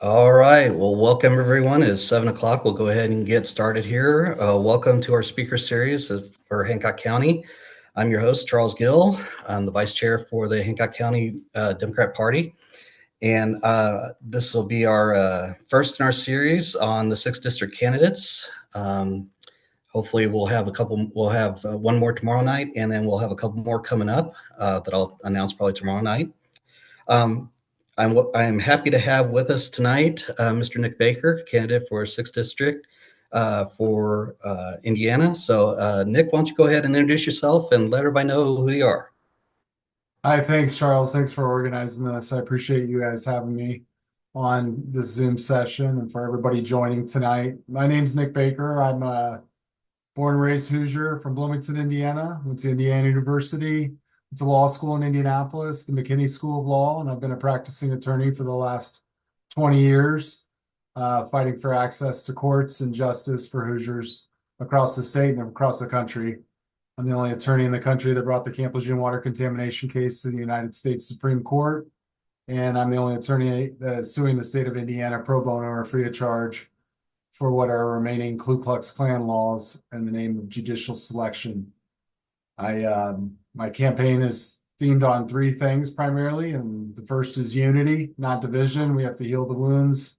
All right. Well, welcome everyone. It is 7 o'clock. We'll go ahead and get started here. Welcome to our speaker series for Hancock County. I'm your host, Charles Gill. I'm the vice chair for the Hancock County Democrat Party. And this will be our first in our series on the 6th District candidates. Hopefully we'll have one more tomorrow night, and then we'll have a couple more coming up that I'll announce probably tomorrow night. Um, I'm happy to have with us tonight Mr. Nick Baker, candidate for 6th District for Indiana. So, Nick, why don't you go ahead and introduce yourself and let everybody know who you are? Hi, thanks, Charles. Thanks for organizing this. I appreciate you guys having me on this Zoom session and for everybody joining tonight. My name's Nick Baker. I'm a born and raised Hoosier from Bloomington, Indiana. Went to Indiana University, went to law school in Indianapolis, the McKinney School of Law, and I've been a practicing attorney for the last 20 years, fighting for access to courts and justice for Hoosiers across the state and across the country. I'm the only attorney in the country that brought the Camp Lejeune water contamination case to the United States Supreme Court. And I'm the only attorney suing the state of Indiana pro bono or free of charge for what are remaining Ku Klux Klan laws in the name of judicial selection. My campaign is themed on three things primarily, and the first is unity, not division. We have to heal the wounds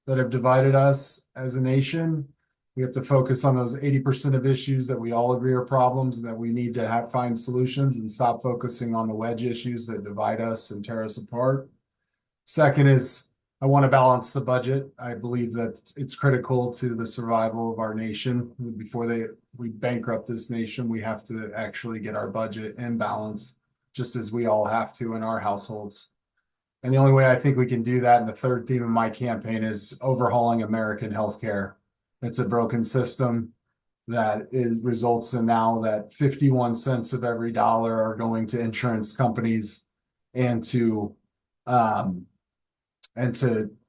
that have divided us as a nation. We have to focus on those 80% of issues that we all agree are problems and that we need to find solutions, and stop focusing on the wedge issues that divide us and tear us apart. Second is I want to balance the budget. I believe that it's critical to the survival of our nation. Before we bankrupt this nation, we have to actually get our budget in balance, just as we all have to in our households. And the only way I think we can do that, and the third theme of my campaign, is overhauling American healthcare. It's a broken system that results in now that 51 cents of every dollar are going to insurance companies and to um,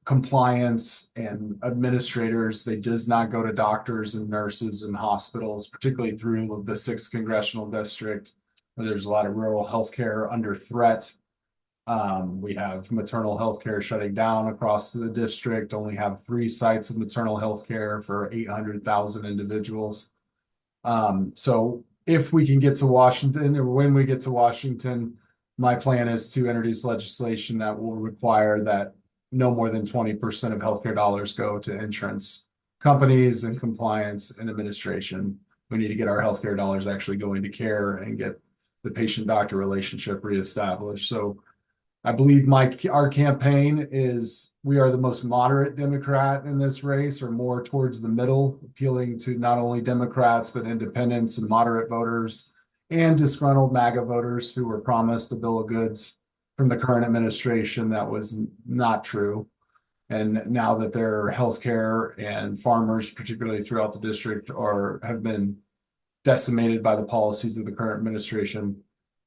compliance and administrators. They does not go to doctors and nurses and hospitals, particularly through the 6th Congressional District, where there's a lot of rural healthcare under threat. We have maternal health care shutting down across the district, only have 3 sites of maternal health care for 800,000 individuals. So if we can get to Washington, or when we get to Washington, my plan is to introduce legislation that will require that no more than 20% of healthcare dollars go to insurance companies and compliance and administration. We need to get our healthcare dollars actually going to care and get the patient-doctor relationship reestablished. So I believe our campaign is, we are the most moderate Democrat in this race, or more towards the middle, appealing to not only Democrats, but independents and moderate voters and disgruntled MAGA voters who were promised a bill of goods from the current administration that was not true. And now that their healthcare and farmers, particularly throughout the district, have been decimated by the policies of the current administration,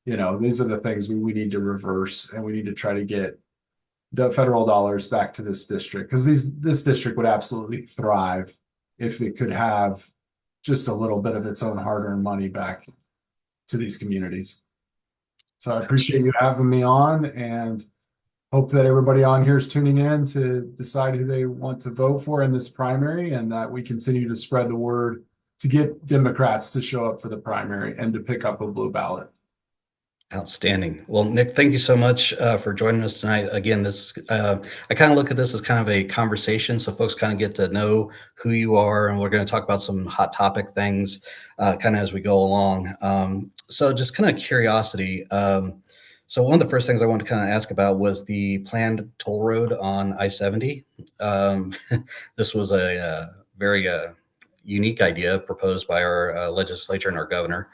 these are the things we need to reverse, and we need to try to get the federal dollars back to this district, because this district would absolutely thrive if it could have just a little bit of its own hard-earned money back to these communities. So I appreciate you having me on, and hope that everybody on here is tuning in to decide who they want to vote for in this primary, and that we continue to spread the word to get Democrats to show up for the primary and to pick up a blue ballot. Outstanding. Well, Nick, thank you so much for joining us tonight. Again, I kind of look at this as kind of a conversation, so folks kind of get to know who you are, and we're going to talk about some hot topic things kind of as we go along. So just kind of curiosity. So one of the first things I wanted to kind of ask about was the planned toll road on I-70. This was a very unique idea proposed by our legislature and our governor.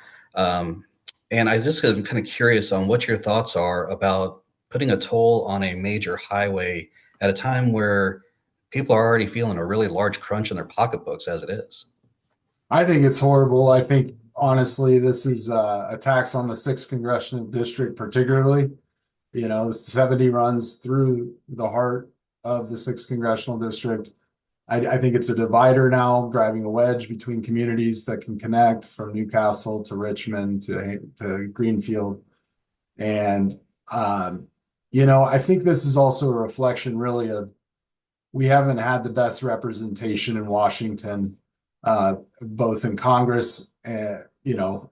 And I just am kind of curious on what your thoughts are about putting a toll on a major highway at a time where people are already feeling a really large crunch in their pocketbooks as it is. I think it's horrible. I think honestly, this is a tax on the 6th Congressional District, particularly. 70 runs through the heart of the 6th Congressional District. I think it's a divider now, driving a wedge between communities that can connect from Newcastle to Richmond to Greenfield. And, I think this is also a reflection really of we haven't had the best representation in Washington, both in Congress and,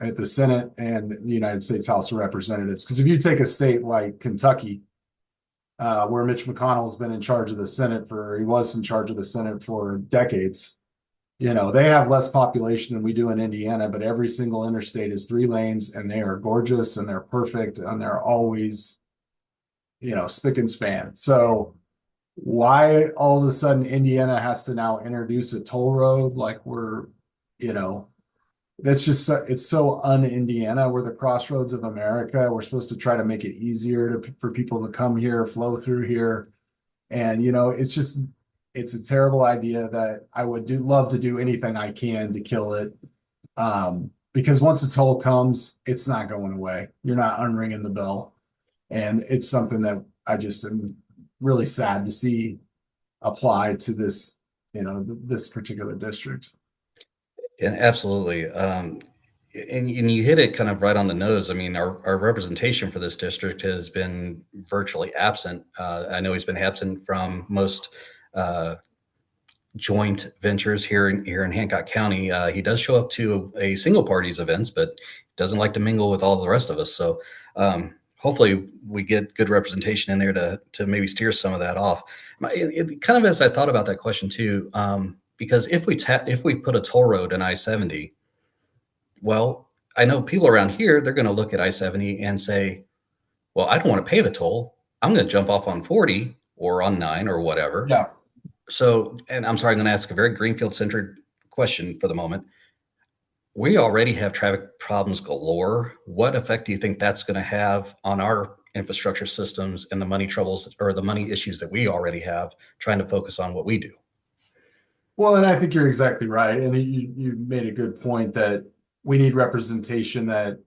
at the Senate and the United States House of Representatives. Because if you take a state like Kentucky, where Mitch McConnell's been in charge of the Senate he was in charge of the Senate for decades. They have less population than we do in Indiana, but every single interstate is 3 lanes and they are gorgeous and they're perfect and they're always, spick and span. So why all of a sudden Indiana has to now introduce a toll road? Like you know, that's just it's so un-Indiana. We're the crossroads of America. We're supposed to try to make it easier for people to come here, flow through here. And it's a terrible idea that I would love to do anything I can to kill it. Because once a toll comes, it's not going away. You're not unringing the bell. And it's something that I just am really sad to see apply to this, this particular district. Yeah, absolutely. And you hit it kind of right on the nose. I mean, our representation for this district has been virtually absent. I know he's been absent from most uh, joint ventures here in Hancock County. He does show up to a single party's events, but doesn't like to mingle with all the rest of us. So hopefully we get good representation in there to maybe steer some of that off. Kind of as I thought about that question too, because if we put a toll road in I-70, well, I know people around here, they're going to look at I-70 and say, well, I don't want to pay the toll. I'm going to jump off on 40 or on 9 or whatever. Yeah. So, and I'm sorry, I'm going to ask a very Greenfield-centered question for the moment. We already have traffic problems galore. What effect do you think that's going to have on our infrastructure systems and the money troubles or the money issues that we already have trying to focus on what we do? Well, and I think you're exactly right. And you made a good point that we need representation that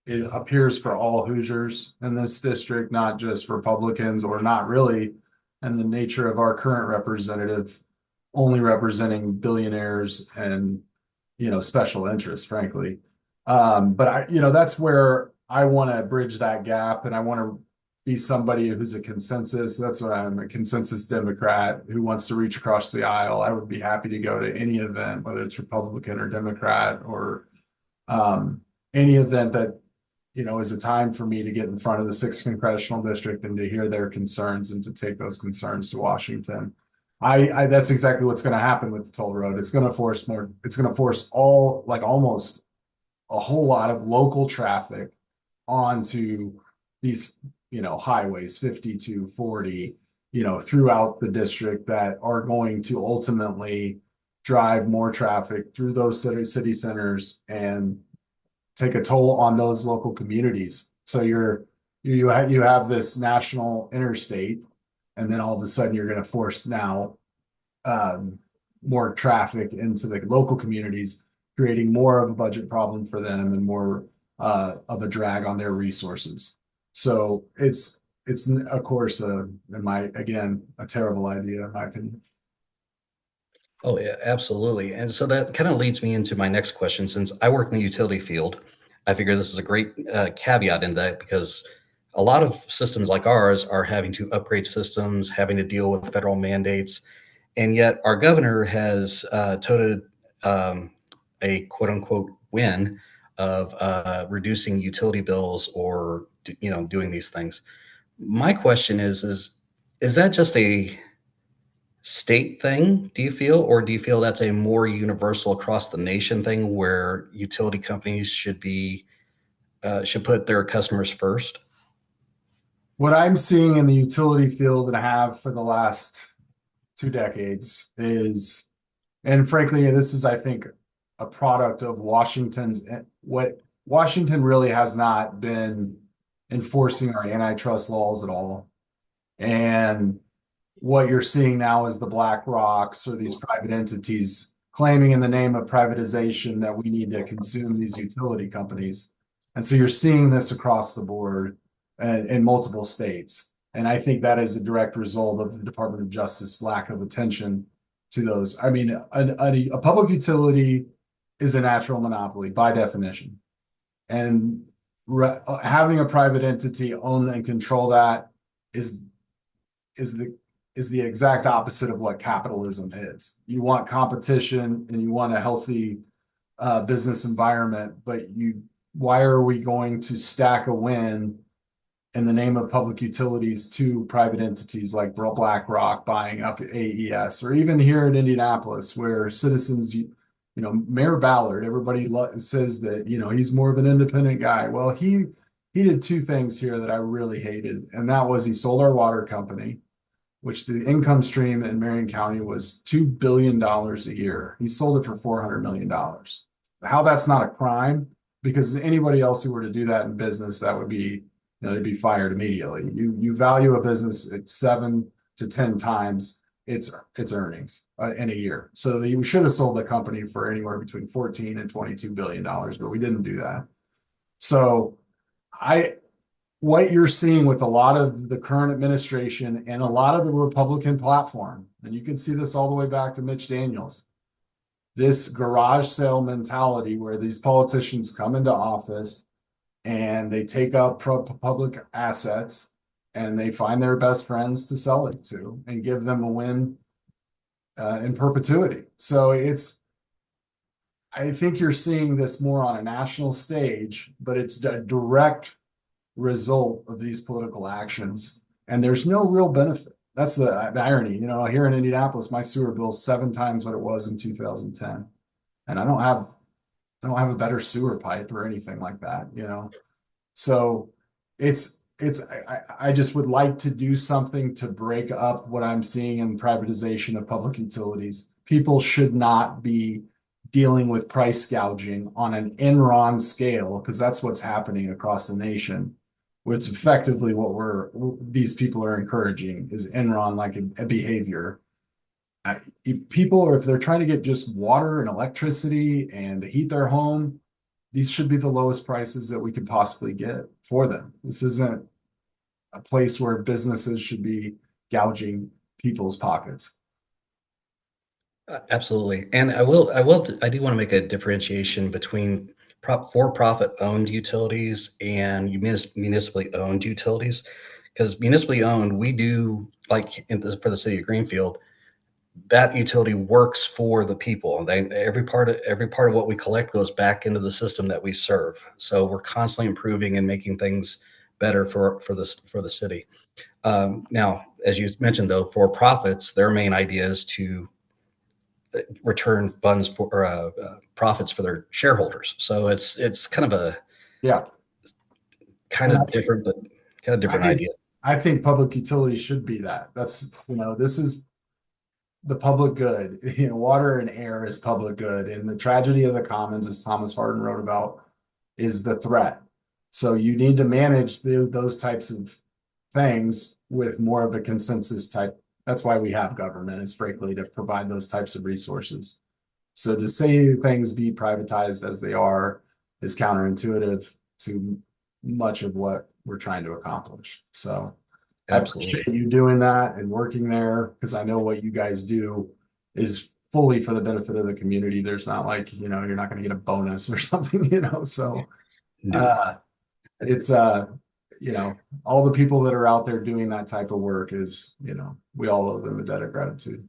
it appears for all Hoosiers in this district, not just Republicans or not really. And the nature of our current representative only representing billionaires and, special interests, frankly. But that's where I want to bridge that gap and I want to be somebody who's a consensus. That's what I'm, a consensus Democrat who wants to reach across the aisle. I would be happy to go to any event, whether it's Republican or Democrat or any event that is a time for me to get in front of the 6th congressional district and to hear their concerns and to take those concerns to Washington. I that's exactly what's going to happen with the toll road. It's going to force almost a whole lot of local traffic onto these, highways 50 to 40, throughout the district that are going to ultimately drive more traffic through those city centers and take a toll on those local communities. So you have this national interstate, and then all of a sudden you're going to force now more traffic into the local communities, creating more of a budget problem for them and more of a drag on their resources. So it's of course a terrible idea in my opinion. Oh, yeah, absolutely. And so that kind of leads me into my next question. Since I work in the utility field, I figure this is a great caveat in that because a lot of systems like ours are having to upgrade systems, having to deal with federal mandates. And yet our governor has touted a quote unquote win of reducing utility bills or, doing these things. My question is that just a state thing, do you feel, or do you feel that's a more universal across the nation thing where utility companies should put their customers first? What I'm seeing in the utility field and I have for the last 2 decades is, and frankly, this is, I think, a product of what Washington really has not been enforcing our antitrust laws at all. And what you're seeing now is the Black Rocks or these private entities claiming in the name of privatization that we need to consume these utility companies. And so you're seeing this across the board in multiple states. And I think that is a direct result of the Department of Justice lack of attention to those. I mean, a public utility is a natural monopoly by definition. And having a private entity own and control that is the is the exact opposite of what capitalism is. You want competition and you want a healthy business environment, but why are we going to stack a win in the name of public utilities to private entities like BlackRock buying up AES, or even here in Indianapolis, where citizens, Mayor Ballard, everybody says that, he's more of an independent guy. Well, he did two things here that I really hated, and that was he sold our water company, which the income stream in Marion County was $2 billion a year. He sold it for $400 million. How that's not a crime, because anybody else who were to do that in business, that would be, they'd be fired immediately. You value a business at 7 to 10 times its earnings in a year. So we should have sold the company for anywhere between 14 and $22 billion, but we didn't do that. So what you're seeing with a lot of the current administration and a lot of the Republican platform, and you can see this all the way back to Mitch Daniels, this garage sale mentality where these politicians come into office and they take up public assets and they find their best friends to sell it to and give them a win in perpetuity. So I think you're seeing this more on a national stage, but it's a direct result of these political actions, and there's no real benefit. That's the irony. Here in Indianapolis, my sewer bill is 7 times what it was in 2010, and I don't have a better sewer pipe or anything like that. So I just would like to do something to break up what I'm seeing in privatization of public utilities. People should not be dealing with price gouging on an Enron scale, because that's what's happening across the nation. Which effectively what these people are encouraging is Enron like a behavior. People, if they're trying to get just water and electricity and heat their home, these should be the lowest prices that we could possibly get for them. This isn't a place where businesses should be gouging people's pockets. Absolutely. And I do want to make a differentiation between for-profit owned utilities and municipally owned utilities, because municipally owned, we do for the city of Greenfield, that utility works for the people. Every part of what we collect goes back into the system that we serve. So we're constantly improving and making things better for the city. Now, as you mentioned, though, for profits, their main idea is to return funds for profits for their shareholders. So it's kind of a Yeah, kind of different, but kind of different idea. I think public utilities should be that. That's this is the public good. Water and air is public good, and the tragedy of the commons, as Thomas Harden wrote about, is the threat. So you need to manage those types of things with more of a consensus type. That's why we have government, is frankly to provide those types of resources. So to say things be privatized as they are is counterintuitive to much of what we're trying to accomplish. So Absolutely. I appreciate you doing that and working there, because I know what you guys do is fully for the benefit of the community. There's not like, you're not going to get a bonus or something, so No. it's all the people that are out there doing that type of work is, we all owe them a debt of gratitude.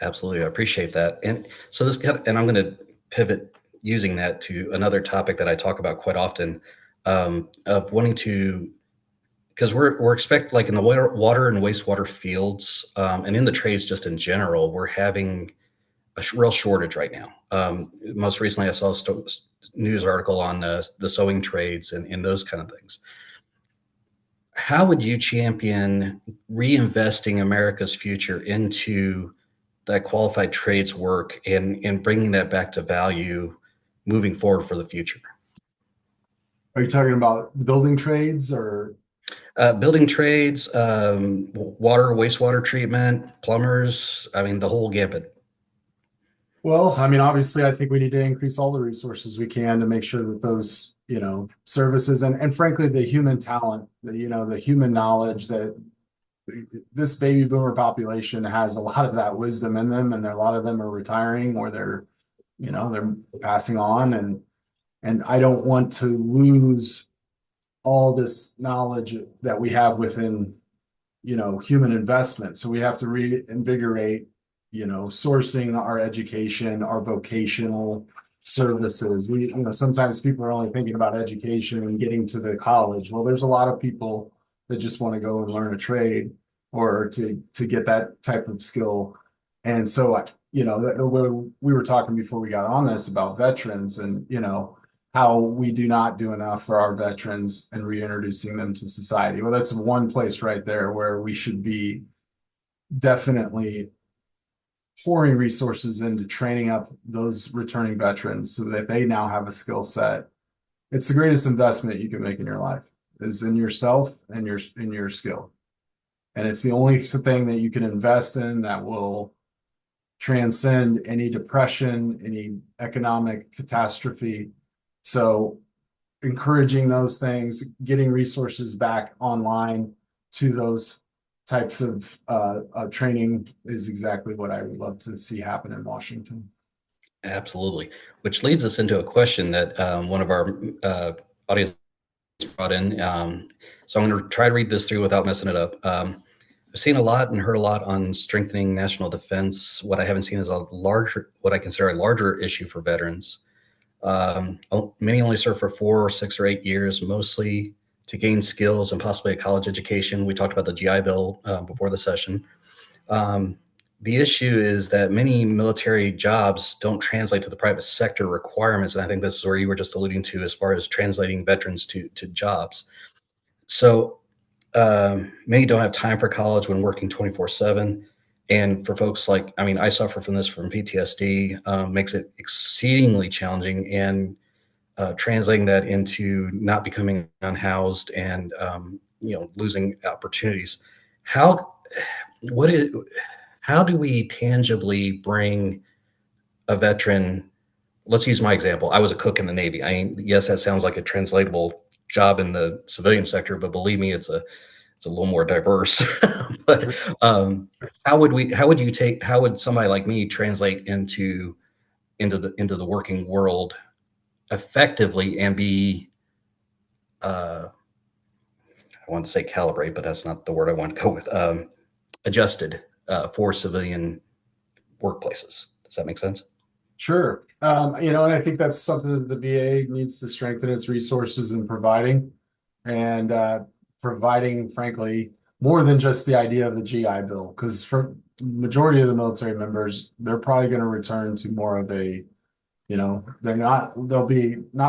Absolutely. I appreciate that. And so and I'm going to pivot using that to another topic that I talk about quite often, of wanting to, because we're expect like in the water and wastewater fields, and in the trades just in general, we're having a real shortage right now. Most recently, I saw a news article on the sewing trades and those kind of things. How would you champion reinvesting America's future into that qualified trades work and bringing that back to value moving forward for the future? Are you talking about building trades or? Building trades, water, wastewater treatment, plumbers, I mean, the whole gambit. Well, I mean, obviously, I think we need to increase all the resources we can to make sure that those, services and frankly, the human talent, the human knowledge that this baby boomer population has a lot of that wisdom in them, and a lot of them are retiring or they're passing on, and I don't want to lose all this knowledge that we have within human investment. So we have to reinvigorate, sourcing our education, our vocational services. Sometimes people are only thinking about education and getting to the college. Well, there's a lot of people that just want to go and learn a trade or to get that type of skill. And so, we were talking before we got on this about veterans and, how we do not do enough for our veterans and reintroducing them to society. Well, that's one place right there where we should be definitely pouring resources into training up those returning veterans so that they now have a skill set. It's the greatest investment you can make in your life is in yourself and your skill. And it's the only thing that you can invest in that will transcend any depression, any economic catastrophe. So encouraging those things, getting resources back online to those types of training is exactly what I would love to see happen in Washington. Absolutely. Which leads us into a question that one of our audience brought in. So I'm going to try to read this through without messing it up. I've seen a lot and heard a lot on strengthening national defense. What I haven't seen is what I consider a larger issue for veterans. Many only serve for 4 or 6 or 8 years, mostly to gain skills and possibly a college education. We talked about the GI Bill before the session. The issue is that many military jobs don't translate to the private sector requirements. And I think this is where you were just alluding to as far as translating veterans to jobs. So many don't have time for college when working 24/7. And for folks like, I mean, I suffer from this from PTSD, makes it exceedingly challenging and translating that into not becoming unhoused and, losing opportunities. How, what is, how do we tangibly bring a veteran? Let's use my example. I was a cook in the Navy. I mean, yes, that sounds like a translatable job in the civilian sector, but believe me, it's a little more diverse. But how would somebody like me translate into the working world effectively and be I want to say calibrate, but that's not the word I want to go with. Adjusted for civilian workplaces. Does that make sense? Sure. And I think that's something that the VA needs to strengthen its resources in providing and providing, frankly, more than just the idea of the GI Bill. Because for the majority of the military members, they're probably going to return to more of a, not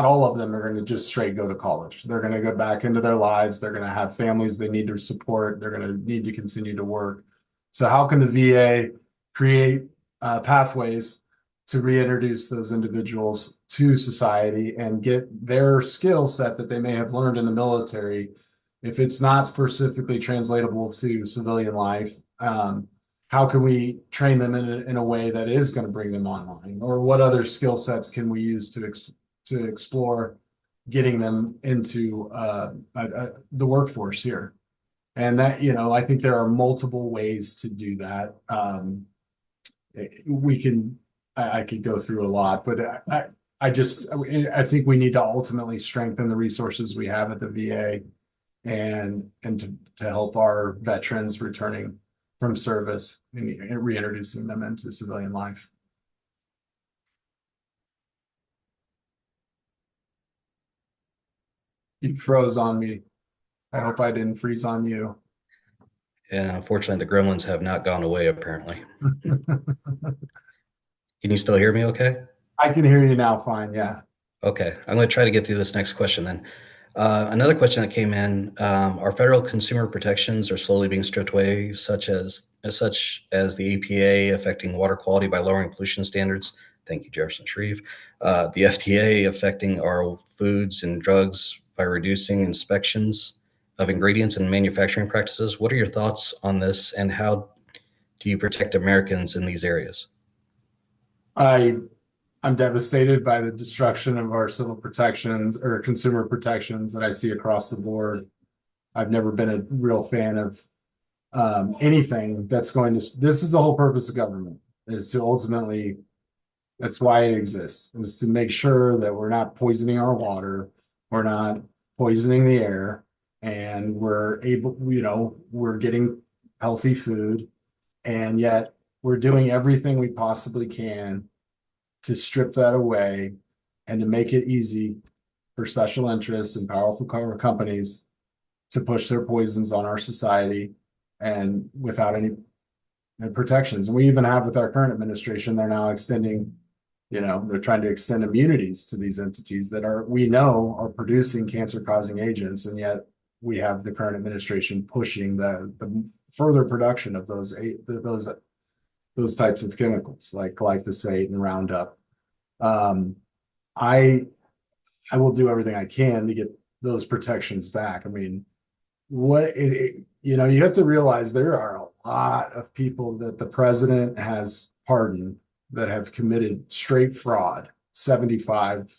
all of them are going to just straight go to college. They're going to go back into their lives. They're going to have families they need to support. They're going to need to continue to work. So how can the VA create pathways to reintroduce those individuals to society and get their skill set that they may have learned in the military, if it's not specifically translatable to civilian life, how can we train them in a way that is going to bring them online? Or what other skill sets can we use to explore getting them into the workforce here? And that, I think there are multiple ways to do that. I could go through a lot, but I think we need to ultimately strengthen the resources we have at the VA and to help our veterans returning from service and reintroducing them into civilian life. You froze on me. I hope I didn't freeze on you. Yeah, unfortunately, the gremlins have not gone away, apparently. Can you still hear me okay? I can hear you now fine. Yeah. Okay, I'm going to try to get through this next question then. Another question that came in: our federal consumer protections are slowly being stripped away, such as the EPA affecting water quality by lowering pollution standards. Thank you, Jefferson Shreve. The FDA affecting our foods and drugs by reducing inspections of ingredients and manufacturing practices. What are your thoughts on this, and how do you protect Americans in these areas? I I'm devastated by the destruction of our civil protections or consumer protections that I see across the board. I've never been a real fan of anything that's going to. This is the whole purpose of government, is to ultimately. That's why it exists, is to make sure that we're not poisoning our water, we're not poisoning the air, and we're able. We're getting healthy food, and yet we're doing everything we possibly can to strip that away and to make it easy for special interests and powerful companies to push their poisons on our society and without any protections. And we even have with our current administration, they're now extending, they're trying to extend immunities to these entities that we know are producing cancer causing agents. And yet we have the current administration pushing the further production of those types of chemicals like glyphosate and Roundup. Um, I I will do everything I can to get those protections back. I mean, you have to realize there are a lot of people that the president has pardoned that have committed straight fraud, 75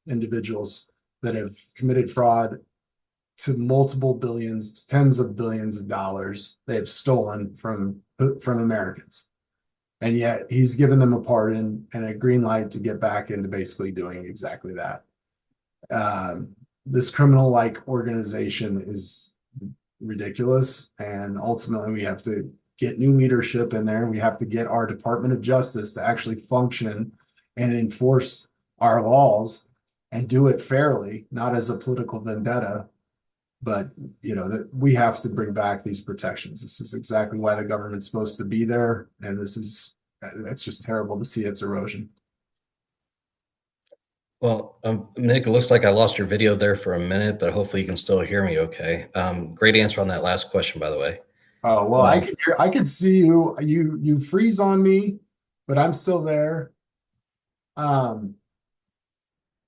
individuals that have committed fraud to multiple billions, tens of billions of dollars they have stolen from Americans. And yet he's given them a pardon and a green light to get back into basically doing exactly that. This criminal like organization is ridiculous. And ultimately, we have to get new leadership in there. We have to get our Department of Justice to actually function and enforce our laws and do it fairly, not as a political vendetta. But that we have to bring back these protections. This is exactly why the government's supposed to be there, and it's just terrible to see its erosion. Well, Nick, it looks like I lost your video there for a minute, but hopefully you can still hear me okay. Great answer on that last question, by the way. Oh well, Um, I could see you. You freeze on me, but I'm still there. Um,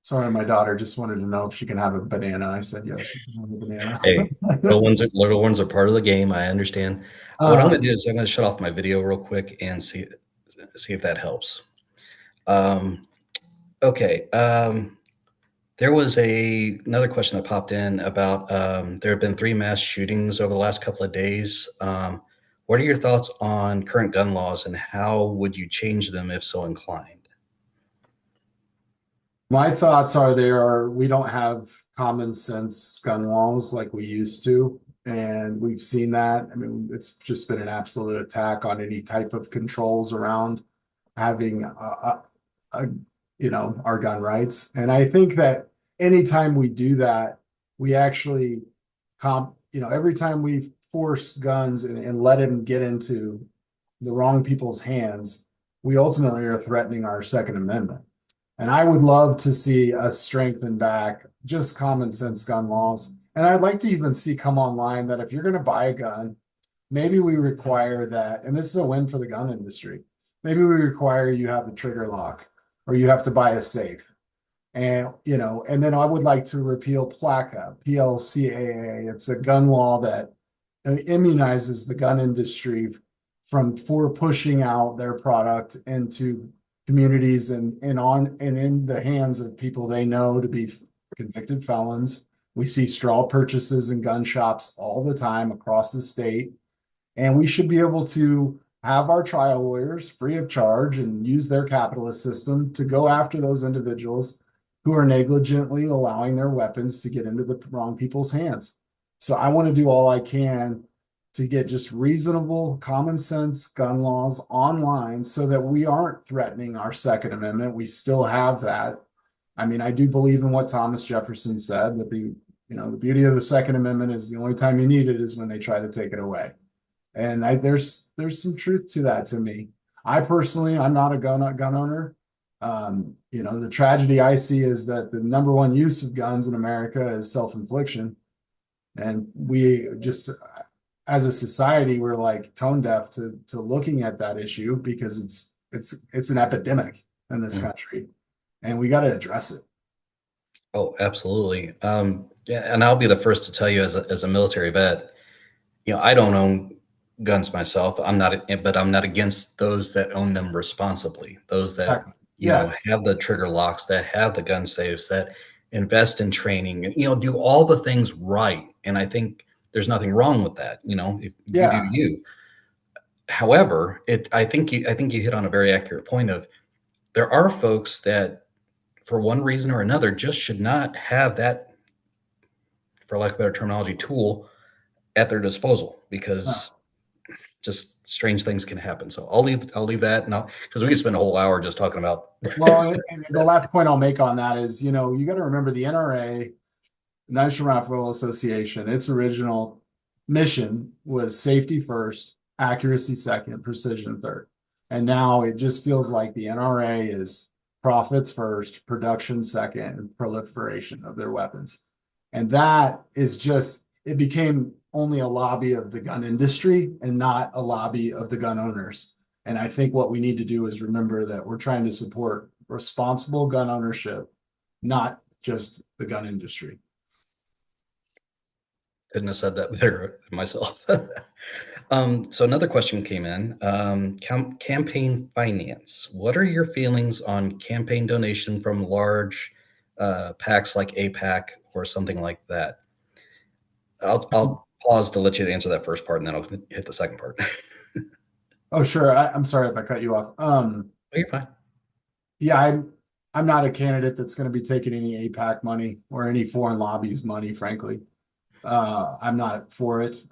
Sorry, my daughter just wanted to know if she can have a banana. I said yes, she can have a hey, banana. little ones are part of the game. I understand. What I'm going to do is I'm going to shut off my video real quick and see if that helps. Um, okay. There was another question that popped in about there have been 3 mass shootings over the last couple of days. What are your thoughts on current gun laws and how would you change them if so inclined? My thoughts are we don't have common sense gun laws like we used to. And we've seen that. I mean, it's just been an absolute attack on any type of controls around having a our gun rights. And I think that anytime we do that, we actually every time we force guns and let them get into the wrong people's hands, we ultimately are threatening our Second Amendment. And I would love to see us strengthen back just common sense gun laws. And I'd like to even see come online that if you're going to buy a gun, maybe we require that, and this is a win for the gun industry. Maybe we require you have a trigger lock or you have to buy a safe. And then I would like to repeal PLCAA, PLCAA. It's a gun law that immunizes the gun industry for pushing out their product into communities and in the hands of people they know to be convicted felons. We see straw purchases in gun shops all the time across the state. And we should be able to have our trial lawyers free of charge and use their capitalist system to go after those individuals who are negligently allowing their weapons to get into the wrong people's hands. So I want to do all I can to get just reasonable, common sense gun laws online so that we aren't threatening our Second Amendment. We still have that. I mean, I do believe in what Thomas Jefferson said that the beauty of the Second Amendment is the only time you need it is when they try to take it away. And there's some truth to that to me. I personally, I'm not a gun owner. The tragedy I see is that the number one use of guns in America is self-infliction. And we just, as a society, we're like tone deaf to looking at that issue because it's an epidemic in this country, and we got to address it. Oh, absolutely. Yeah, and I'll be the first to tell you as a military vet, I don't own guns myself. But I'm not against those that own them responsibly. Those that, Yes. have the trigger locks, that have the gun safes, that invest in training, and, do all the things right. And I think there's nothing wrong with that. If you do Yeah. you. However, I think you hit on a very accurate point of there are folks that, for one reason or another, just should not have that, for lack of better terminology, tool at their disposal No. because just strange things can happen. So I'll leave that, and because we could spend a whole hour just talking about. Well, and the last point I'll make on that is, you know, you got to remember the NRA, National Rifle Association, its original mission was safety first, accuracy second, precision third. And now it just feels like the NRA is profits first, production second, and proliferation of their weapons. And that is just, it became only a lobby of the gun industry and not a lobby of the gun owners. And I think what we need to do is remember that we're trying to support responsible gun ownership, not just the gun industry. Couldn't have said that better myself. So another question came in. Campaign finance. What are your feelings on campaign donation from large PACs like APAC or something like that? I'll pause to let you answer that first part, and then I'll hit the second part. Oh, sure. I'm sorry if I cut you off. Oh, you're fine. Yeah, I'm not a candidate that's going to be taking any APAC money or any foreign lobbies money, frankly. I'm not for it.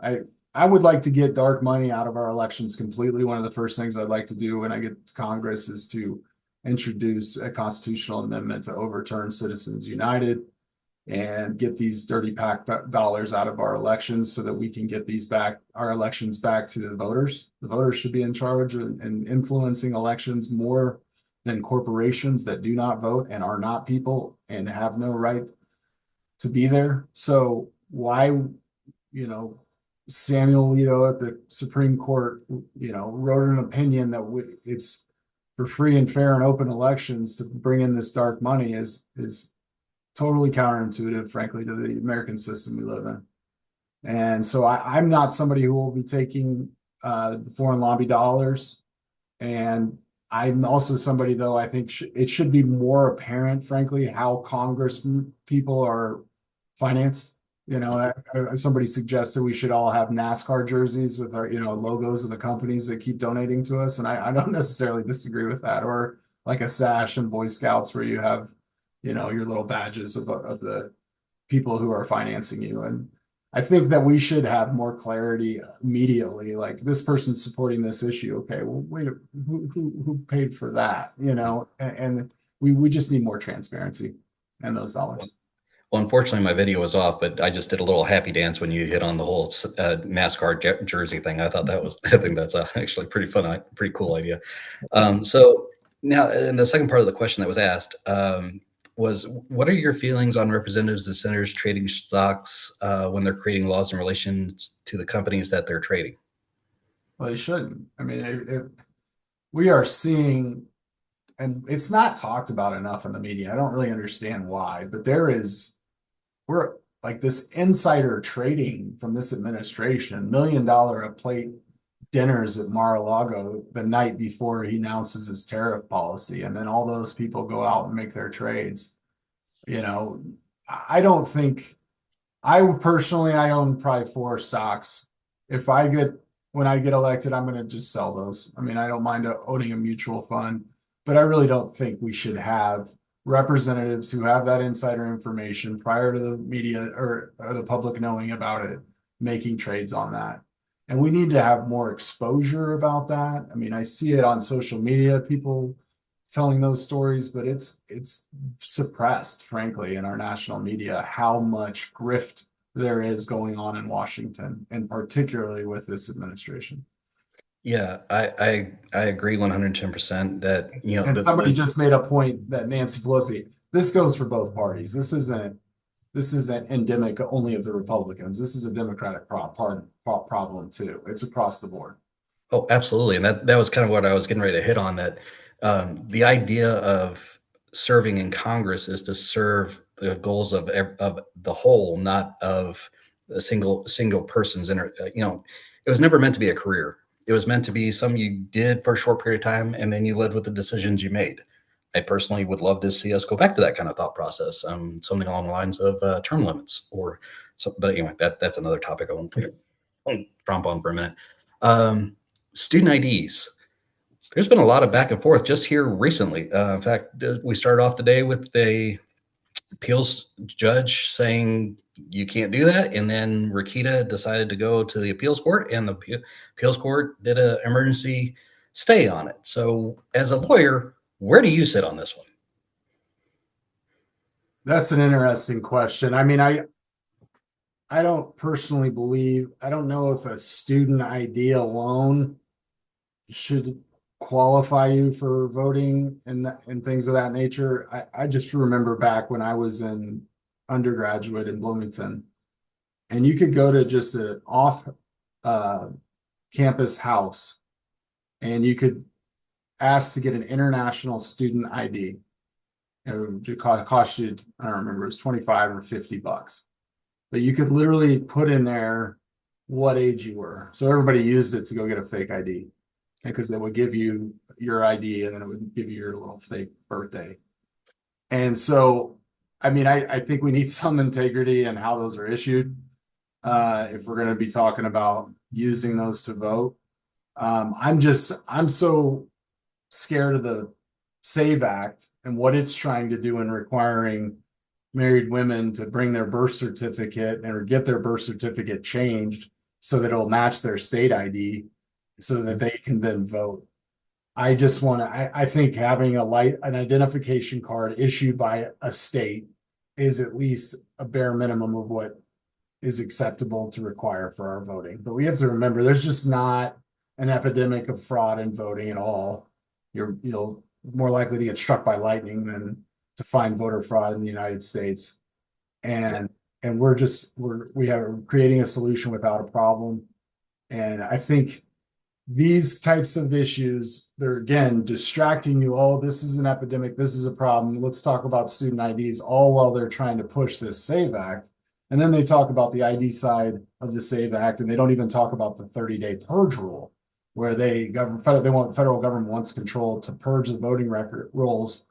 I would like to get dark money out of our elections completely. One of the first things I'd like to do when I get to Congress is to introduce a constitutional amendment to overturn Citizens United and get these dirty PAC dollars out of our elections so that we can get our elections back to the voters. The voters should be in charge and influencing elections more than corporations that do not vote and are not people and have no right to be there. So why, you know, Samuel Alito at the Supreme Court, you know, wrote an opinion that it's for free and fair and open elections to bring in this dark money is totally counterintuitive, frankly, to the American system we live in. And so I'm not somebody who will be taking foreign lobby dollars. And I'm also somebody, though, I think it should be more apparent, frankly, how Congress people are financed. You know, somebody suggested we should all have NASCAR jerseys with our, you know, logos of the companies that keep donating to us. And I don't necessarily disagree with that. Or like a sash in Boy Scouts where you have, you know, your little badges of the people who are financing you. And I think that we should have more clarity immediately. Like, this person's supporting this issue. Okay, well, wait, who paid for that? You know, and we just need more transparency and those dollars. Well, unfortunately, my video was off, but I just did a little happy dance when you hit on the whole NASCAR jersey thing. I thought I think that's actually pretty fun, pretty cool idea. So now, in the second part of the question that was asked, was what are your feelings on representatives and senators trading stocks when they're creating laws in relation to the companies that they're trading? Well, they shouldn't. I mean, we are seeing, and it's not talked about enough in the media. I don't really understand why, but we're like this insider trading from this administration, $1 million a plate dinners at Mar-a-Lago the night before he announces his tariff policy. And then all those people go out and make their trades. You know, I don't think, I own probably 4 stocks. When I get elected, I'm going to just sell those. I mean, I don't mind owning a mutual fund, but I really don't think we should have representatives who have that insider information prior to the media or the public knowing about it, making trades on that. And we need to have more exposure about that. I mean, I see it on social media, people telling those stories, but it's suppressed, frankly, in our national media, how much grift there is going on in Washington, and particularly with this administration. Yeah, I agree 110% that, you know, And somebody just made a point that Nancy Pelosi, this goes for both parties. This isn't endemic only of the Republicans. This is a Democratic problem too. It's across the board. Oh, absolutely. And that was kind of what I was getting ready to hit on, that the idea of serving in Congress is to serve the goals of the whole, not of a single person's you know, it was never meant to be a career. It was meant to be something you did for a short period of time, and then you lived with the decisions you made. I personally would love to see us go back to that kind of thought process, something along the lines of term limits or something. But anyway, that's another topic I won't tromp on for a minute. Student IDs. There's been a lot of back and forth just here recently. In fact, we started off the day with appeals judge saying you can't do that, and then Rakita decided to go to the appeals court, and the appeals court did an emergency stay on it. So, as a lawyer, where do you sit on this one? That's an interesting question. I mean, I don't personally believe, I don't know if a student ID alone should qualify you for voting and things of that nature. I just remember back when I was in undergraduate in Bloomington, and you could go to just an off uh, campus house and you could ask to get an international student ID. It would cost you, I don't remember, it was 25 or $50. But you could literally put in there what age you were. So everybody used it to go get a fake ID because they would give you your ID and then it would give you your little fake birthday. And so, I mean, I think we need some integrity in how those are issued. If we're going to be talking about using those to vote. I'm so scared of the SAVE Act and what it's trying to do in requiring married women to bring their birth certificate or get their birth certificate changed so that it'll match their state ID so that they can then vote. I just want to, I think having an identification card issued by a state is at least a bare minimum of what is acceptable to require for our voting. But we have to remember there's just not an epidemic of fraud in voting at all. You'll more likely to get struck by lightning than to find voter fraud in the United States. And we're creating a solution without a problem. And I think these types of issues, they're again distracting you. Oh, this is an epidemic, this is a problem. Let's talk about student IDs, all while they're trying to push this SAVE Act. And then they talk about the ID side of the SAVE Act, and they don't even talk about the 30-day purge rule, where the federal government wants control to purge the voting record rolls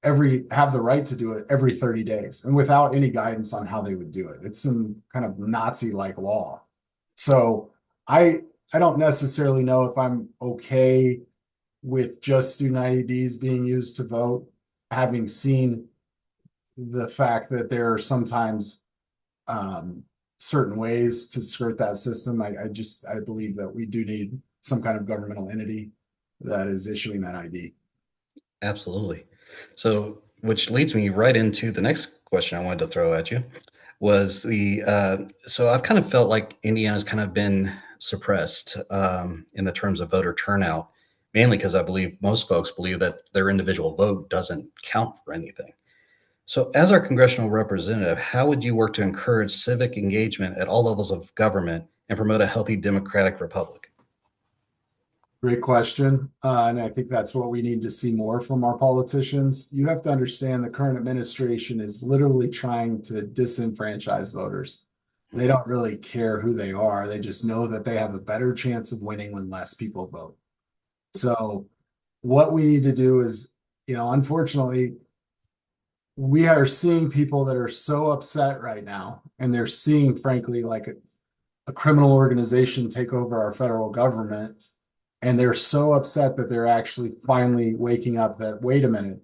have the right to do it every 30 days and without any guidance on how they would do it. It's some kind of Nazi-like law. So I don't necessarily know if I'm okay with just student IDs being used to vote, having seen the fact that there are sometimes certain ways to skirt that system. I believe that we do need some kind of governmental entity that is issuing that ID. Absolutely. So, which leads me right into the next question I wanted to throw at you was so I've kind of felt like Indiana's kind of been suppressed in the terms of voter turnout, mainly because I believe most folks believe that their individual vote doesn't count for anything. So, as our congressional representative, how would you work to encourage civic engagement at all levels of government and promote a healthy democratic republic? Great question. And I think that's what we need to see more from our politicians. You have to understand the current administration is literally trying to disenfranchise voters. They don't really care who they are. They just know that they have a better chance of winning when less people vote. So what we need to do is, unfortunately, we are seeing people that are so upset right now, and they're seeing, frankly, like a criminal organization take over our federal government. And they're so upset that they're actually finally waking up that, wait a minute,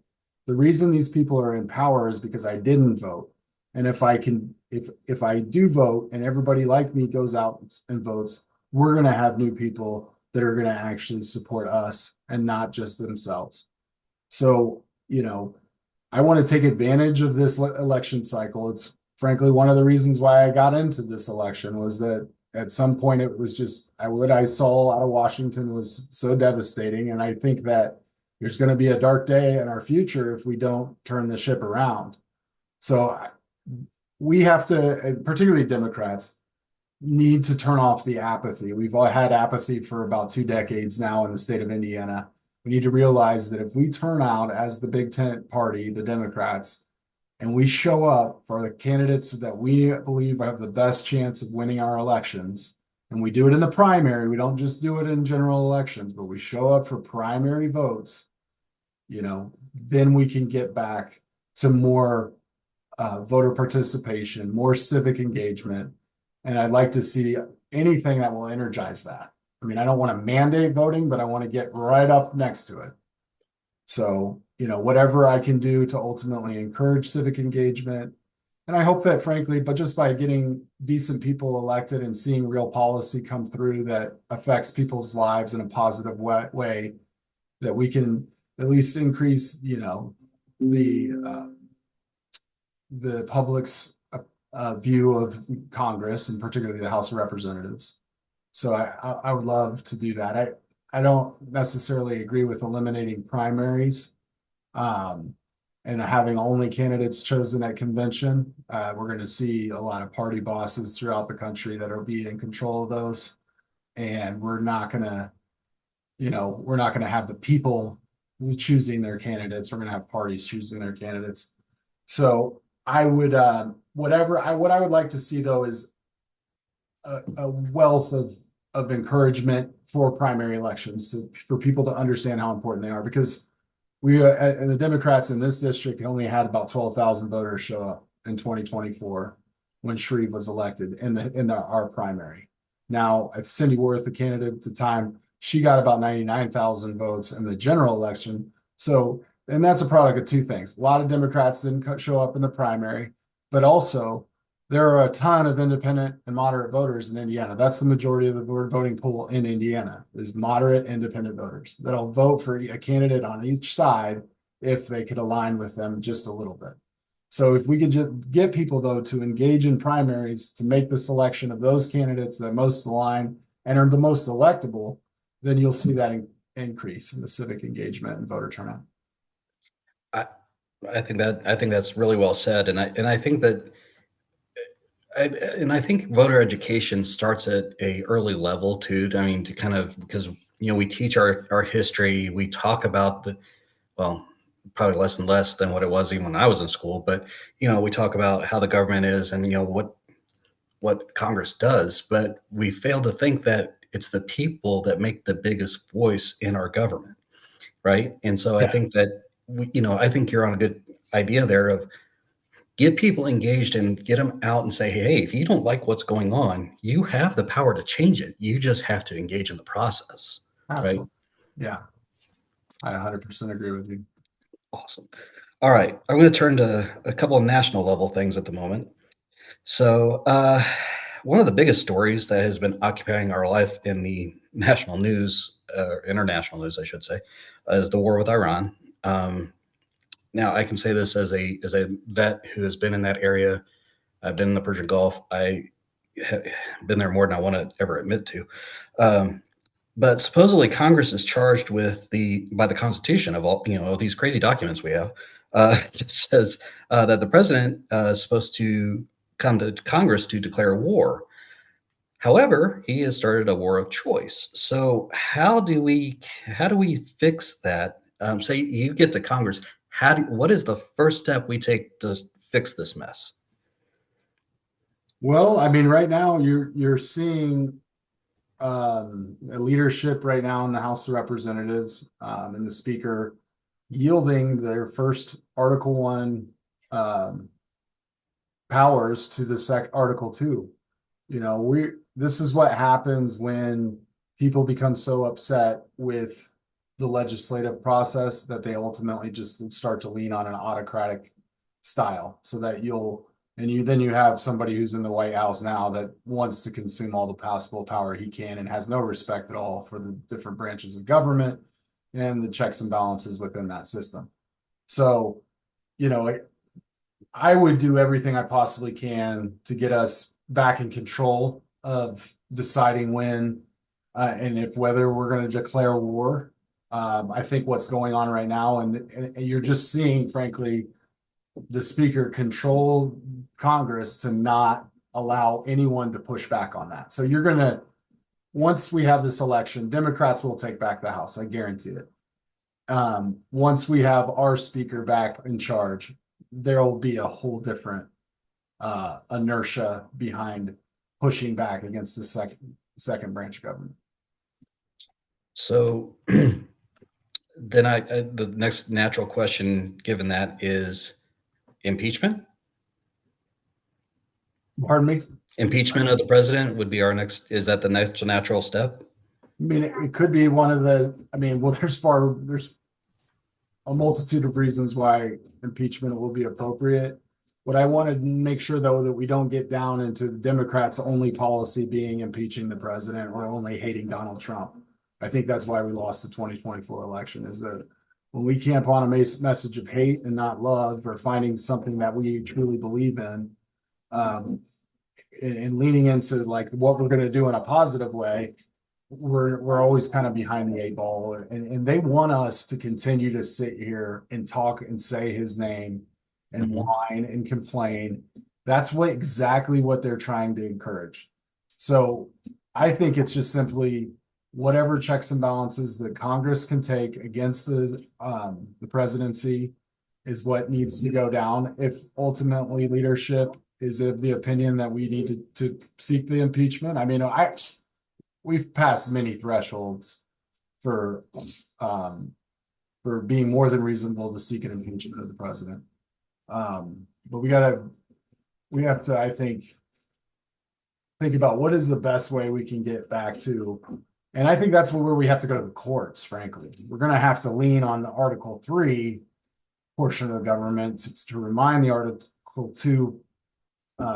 the reason these people are in power is because I didn't vote. And if I do vote and everybody like me goes out and votes, we're going to have new people that are going to actually support us and not just themselves. So, I want to take advantage of this election cycle. It's frankly one of the reasons why I got into this election was that at some point it was just what I saw out of Washington was so devastating. And I think that there's going to be a dark day in our future if we don't turn the ship around. So we have to, particularly Democrats, need to turn off the apathy. We've all had apathy for about 2 decades now in the state of Indiana. We need to realize that if we turn out as the big tent party, the Democrats, and we show up for the candidates that we believe have the best chance of winning our elections, and we do it in the primary, we don't just do it in general elections, but we show up for primary votes, then we can get back to more voter participation, more civic engagement. And I'd like to see anything that will energize that. I mean, I don't want to mandate voting, but I want to get right up next to it. So, whatever I can do to ultimately encourage civic engagement. And I hope that, frankly, but just by getting decent people elected and seeing real policy come through that affects people's lives in a positive way, that we can at least increase, the public's view of Congress and particularly the House of Representatives. So I would love to do that. I don't necessarily agree with eliminating primaries um, and having only candidates chosen at convention. We're going to see a lot of party bosses throughout the country that will be in control of those, and we're not going to have the people choosing their candidates. We're going to have parties choosing their candidates. So I would what I would like to see though is a wealth of encouragement for primary elections for people to understand how important they are, because and the Democrats in this district only had about 12,000 voters show up in 2024 when Shreve was elected in our primary. Now, if Cindy Worth, the candidate at the time, she got about 99,000 votes in the general election. So, and that's a product of two things. A lot of Democrats didn't show up in the primary, but also there are a ton of independent and moderate voters in Indiana. That's the majority of the voting pool in Indiana is moderate independent voters that'll vote for a candidate on each side if they could align with them just a little bit. So if we could just get people though to engage in primaries to make the selection of those candidates that most align and are the most electable, then you'll see that increase in the civic engagement and voter turnout. I, I think that's really well said, and I think that I think voter education starts at a early level too. I mean, to kind of because we teach our history, we talk about well, probably less and less than what it was even when I was in school, but we talk about how the government is and what Congress does, but we fail to think that it's the people that make the biggest voice in our government, right? And so I Yeah, think that I think you're on a good idea there of get people engaged and get them out and say, hey, if you don't like what's going on, you have the power to change it. You just have to engage in the process, right? absolutely. Yeah, I 100% agree with you. Awesome. All right, I'm going to turn to a couple of national level things at the moment. So, one of the biggest stories that has been occupying our life in the national news, international news, I should say, is the war with Iran. Now, I can say this as a vet who has been in that area. I've been in the Persian Gulf. I have been there more than I want to ever admit to. Um, but supposedly, Congress is charged with by the Constitution of all these crazy documents we have. It says that the president is supposed to come to Congress to declare war. However, he has started a war of choice. So how do we fix that? Say you get to Congress, what is the first step we take to fix this mess? Well, I mean, right now you're seeing a leadership right now in the House of Representatives and the Speaker yielding their first Article One um, powers to the Article Two. This is what happens when people become so upset with the legislative process that they ultimately just start to lean on an autocratic style, so that then you have somebody who's in the White House now that wants to consume all the possible power he can and has no respect at all for the different branches of government and the checks and balances within that system. So, I would do everything I possibly can to get us back in control of deciding when and if whether we're going to declare war. I think what's going on right now, and you're just seeing, frankly, the speaker control Congress to not allow anyone to push back on that. So once we have this election, Democrats will take back the House. I guarantee it. Once we have our speaker back in charge, there will be a whole different inertia behind pushing back against the second branch government. So then the next natural question given that is impeachment. Pardon me? Impeachment of the president would be our next. Is that the next natural step? I mean, it could be one of the, I mean, well, there's a multitude of reasons why impeachment will be appropriate. What I want to make sure, though, that we don't get down into the Democrats' only policy being impeaching the president or only hating Donald Trump. I think that's why we lost the 2024 election, is that when we camp on a message of hate and not love, or finding something that we truly believe in, um, and leaning into like what we're going to do in a positive way, we're always kind of behind the eight ball, and they want us to continue to sit here and talk and say his name and Mhm. whine and complain. That's what exactly what they're trying to encourage. So I think it's just simply whatever checks and balances that Congress can take against the presidency is what needs to go down. If ultimately leadership is of the opinion that we need to seek the impeachment, I mean, we've passed many thresholds for um, for being more than reasonable to seek an impeachment of the president. But we have to, I think about what is the best way we can get back to. And I think that's where we have to go to the courts, frankly. We're going to have to lean on the Article 3 portion of the government to remind the Article 2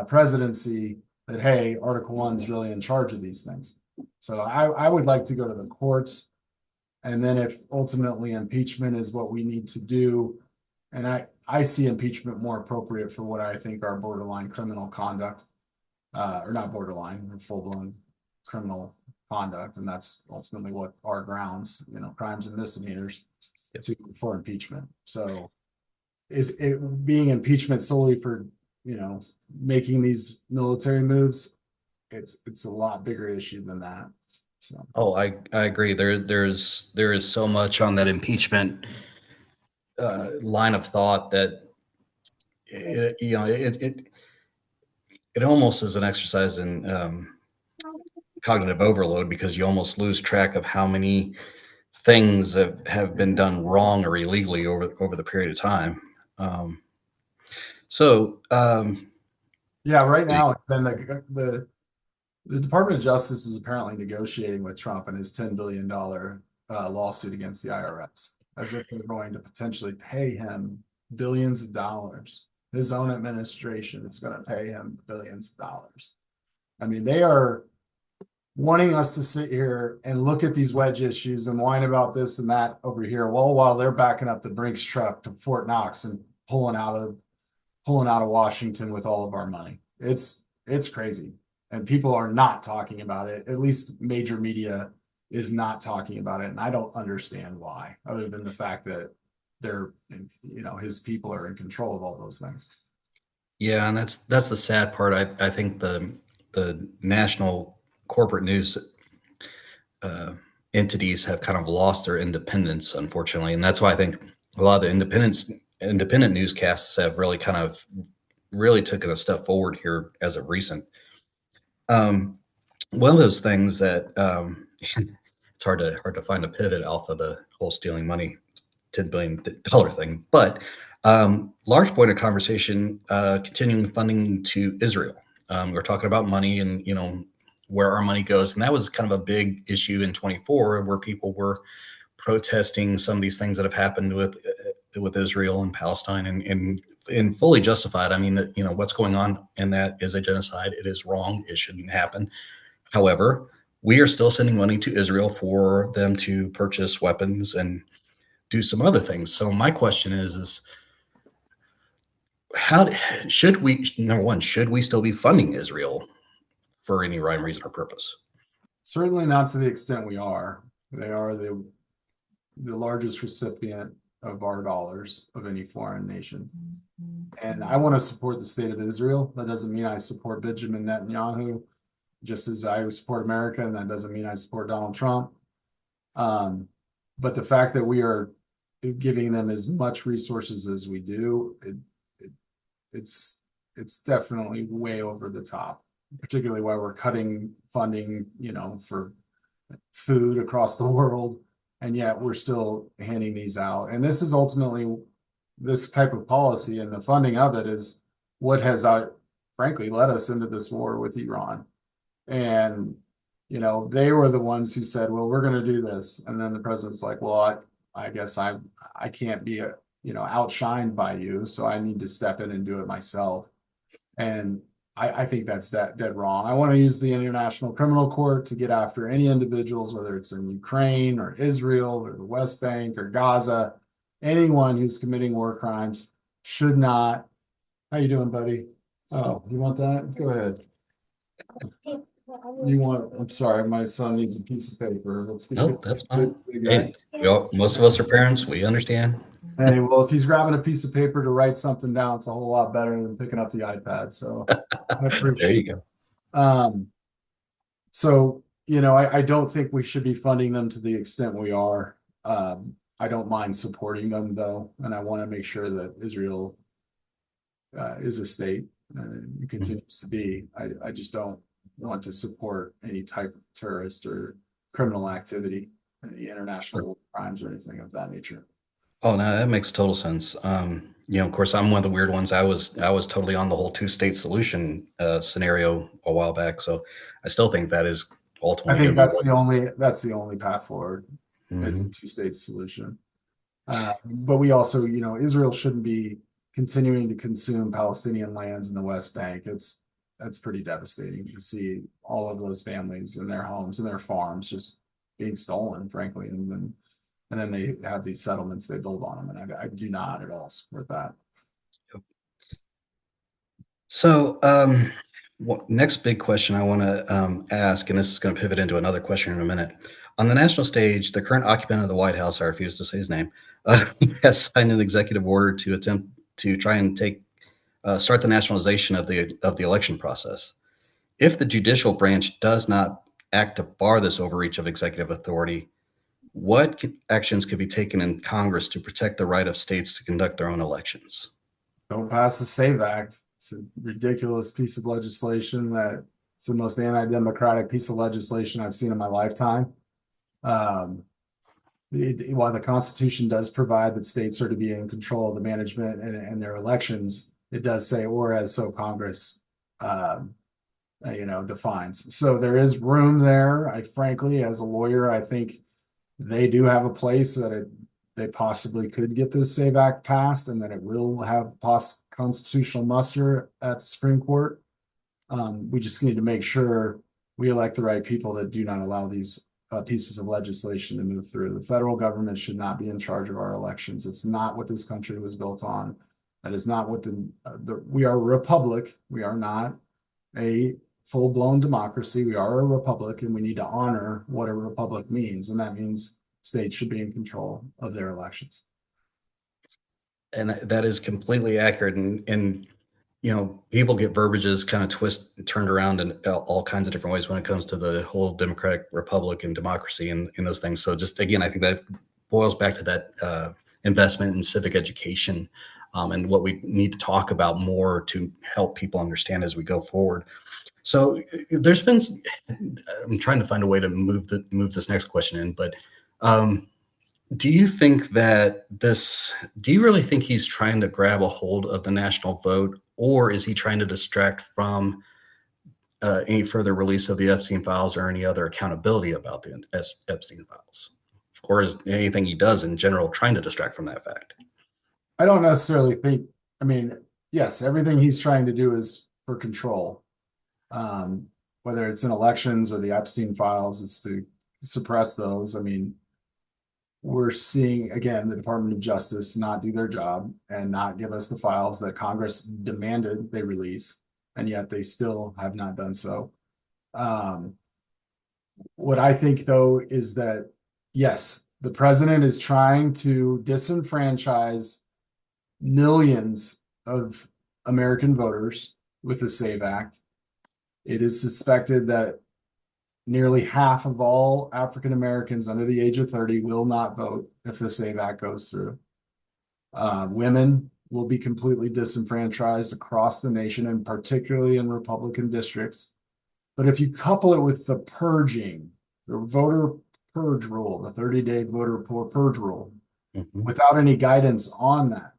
presidency that, hey, Article 1 is really in charge of these things. So I would like to go to the courts. And then if ultimately impeachment is what we need to do, and I see impeachment more appropriate for what I think are borderline criminal conduct, or not borderline, or full-blown criminal conduct. And that's ultimately what our grounds, crimes and misdemeanors Yep. for impeachment. So is it being impeachment solely for, making these military moves? It's a lot bigger issue than that. So Oh, I agree. There is so much on that impeachment line of thought that it almost is an exercise in cognitive overload, because you almost lose track of how many things have been done wrong or illegally over the period of time. Um, so yeah, right now then the Department of Justice is apparently negotiating with Trump and his $10 billion lawsuit against the IRS, as if they're going to potentially pay him billions of dollars. His own administration is going to pay him billions of dollars. I mean, they are wanting us to sit here and look at these wedge issues and whine about this and that over here, while they're backing up the Brinks truck to Fort Knox and pulling out of Washington with all of our money. It's crazy, and people are not talking about it. At least major media is not talking about it, and I don't understand why, other than the fact that they're, his people are in control of all those things. yeah, and that's the sad part. I think the national corporate news uh, entities have kind of lost their independence, unfortunately, and that's why I think a lot of the independent newscasts have really kind of really taken a step forward here as of recent. Um, One of those things that it's hard to find a pivot off of the whole stealing money $10 billion thing, but large point of conversation, continuing funding to Israel. We're talking about money and where our money goes, and that was kind of a big issue in 24, where people were protesting some of these things that have happened with Israel and Palestine, and fully justified. I mean, what's going on in that is a genocide. It is wrong. It shouldn't happen. However, we are still sending money to Israel for them to purchase weapons and do some other things. So my question is how should we, number one, should we still be funding Israel for any rhyme, reason, or purpose? Certainly not to the extent we are. They are the largest recipient of our dollars of any foreign nation. And I want to support the state of Israel. That doesn't mean I support Benjamin Netanyahu, just as I support America, and that doesn't mean I support Donald Trump. Um, but the fact that we are giving them as much resources as we do, it, it's it's definitely way over the top. Particularly why we're cutting funding, for food across the world, and yet we're still handing these out. And this is ultimately, this type of policy and the funding of it is what has, frankly, led us into this war with Iran. And they were the ones who said, well, we're going to do this, and then the president's like, well, I guess I can't be outshined by you, so I need to step in and do it myself. And I think that's dead wrong. I want to use the International Criminal Court to get after any individuals, whether it's in Ukraine or Israel or the West Bank or Gaza. Anyone who's committing war crimes should not. How you doing, buddy? Oh, you want that? Go ahead. You want? I'm sorry, my son needs a piece of paper. Let's get you Nope, that's fine. big guy. Hey, most of us are parents. We understand. Hey, well, if he's grabbing a piece of paper to write something down, it's a whole lot better than picking up the iPad. So I There appreciate you it. go. Um, so, I don't think we should be funding them to the extent we are. I don't mind supporting them though, and I want to make sure that Israel is a state and Mhm. continues to be. I just don't want to support any type of terrorist or criminal activity, any international crimes or anything of that nature. Oh, no, that makes total sense. Of course, I'm one of the weird ones. I was totally on the whole two-state solution scenario a while back. So I still think that is I ultimately think going to be what. that's the only path forward is a Mhm. two-state solution. But we also, Israel shouldn't be continuing to consume Palestinian lands in the West Bank. That's pretty devastating to see all of those families and their homes and their farms just being stolen, frankly, and then they have these settlements they build on them, and I do not at all support that. So, next big question I want to ask, and this is going to pivot into another question in a minute. On the national stage, the current occupant of the White House, I refuse to say his name, has signed an executive order to attempt to try and start the nationalization of the election process. If the judicial branch does not act to bar this overreach of executive authority, what actions could be taken in Congress to protect the right of states to conduct their own elections? Don't pass the SAVE Act. It's a ridiculous piece of legislation that it's the most anti-democratic piece of legislation I've seen in my lifetime. Um, while the Constitution does provide that states are to be in control of the management and their elections, it does say, or as so Congress, um, defines. So there is room there. I frankly, as a lawyer, I think they do have a place that they possibly could get this SAVE Act passed, and that it will have constitutional muster at the Supreme Court. We just need to make sure we elect the right people that do not allow these pieces of legislation to move through. The federal government should not be in charge of our elections. It's not what this country was built on. That is not what we are a republic. We are not a full-blown democracy. We are a republic, and we need to honor what a republic means, and that means states should be in control of their elections. And that is completely accurate. And people get verbiages kind of turned around in all kinds of different ways when it comes to the whole democratic republic and democracy and those things. So just again, I think that boils back to that investment in civic education and what we need to talk about more to help people understand as we go forward. So there's been, I'm trying to find a way to move this next question in, but um, do you think that do you really think he's trying to grab a hold of the national vote, or is he trying to distract from any further release of the Epstein files or any other accountability about the Epstein files? Or is anything he does in general trying to distract from that fact? I don't necessarily think, I mean, yes, everything he's trying to do is for control. Um, Whether it's in elections or the Epstein files, it's to suppress those. I mean, we're seeing again the Department of Justice not do their job and not give us the files that Congress demanded they release, and yet they still have not done so. Um, what I think though is that yes, the president is trying to disenfranchise millions of American voters with the SAVE Act. It is suspected that nearly half of all African Americans under the age of 30 will not vote if the SAVE Act goes through. Women will be completely disenfranchised across the nation, and particularly in Republican districts. But if you couple it with the purging, the voter purge rule, the 30-day voter purge rule, Mhm. without any guidance on that,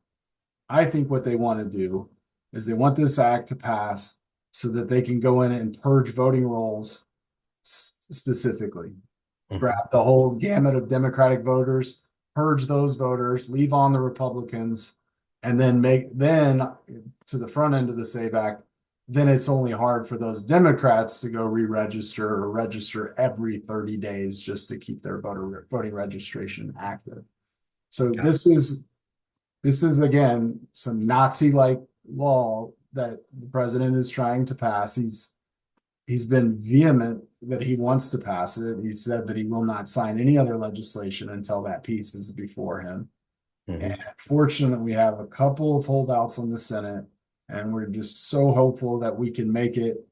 I think what they want to do is they want this act to pass so that they can go in and purge voting rolls specifically, grab Mhm. the whole gamut of Democratic voters, purge those voters, leave on the Republicans, and then to the front end of the SAVE Act, then it's only hard for those Democrats to go re-register or register every 30 days just to keep their voting registration active. So Got this is again some Nazi-like law that the president is trying to pass. He's been vehement that he wants to pass it. He said that he will not sign any other legislation until that piece is before him. it. And fortunately, we have a couple of holdouts on the Senate, and we're just so hopeful that we can make it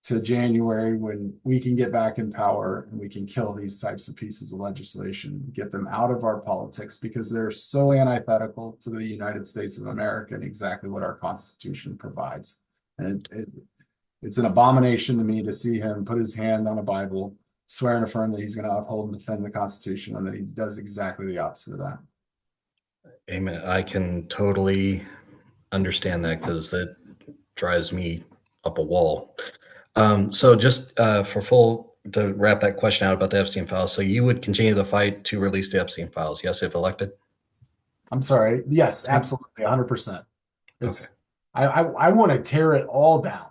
to January when we can get back in power and we can kill these types of pieces of legislation, get them out of our politics because they're so antithetical to the United States of America and exactly what our Constitution provides. And it's an abomination to me to see him put his hand on a Bible, swear and affirm that he's going to uphold and defend the Constitution, and that he does exactly the opposite of that. Amen. I can totally understand that because that drives me up a wall. So just to wrap that question out about the Epstein files, so you would continue the fight to release the Epstein files, yes, if elected? I'm sorry. Yes, absolutely, 100%. It's Okay. I want to tear it all down.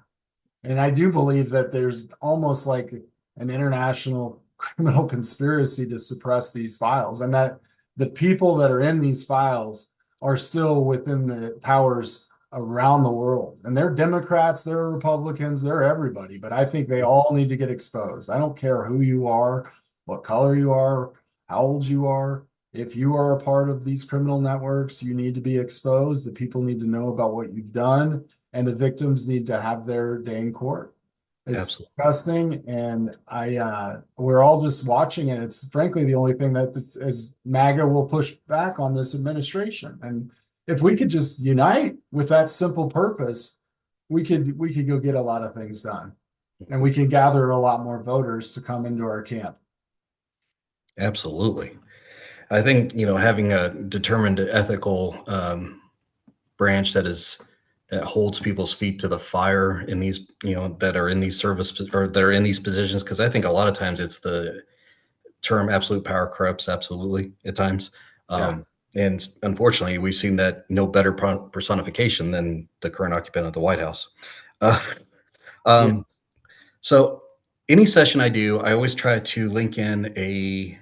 And I do believe that there's almost like an international criminal conspiracy to suppress these files, and that the people that are in these files are still within the powers around the world. And they're Democrats, they're Republicans, they're everybody. But I think they all need to get exposed. I don't care who you are, what color you are, how old you are. If you are a part of these criminal networks, you need to be exposed. The people need to know about what you've done, and the victims need to have their day in court. It's Absolutely. disgusting, and we're all just watching it. It's frankly the only thing that as MAGA will push back on this administration. And if we could just unite with that simple purpose, we could go get a lot of things done, and we can gather a lot more voters to come into our camp. Absolutely. I think, having a determined ethical branch that holds people's feet to the fire in these, that are in these service or that are in these positions, because I think a lot of times it's the term absolute power corrupts absolutely at times. Yeah. And unfortunately, we've seen that no better personification than the current occupant of the White House. Uh, Yeah. um, so any session I do, I always try to link in a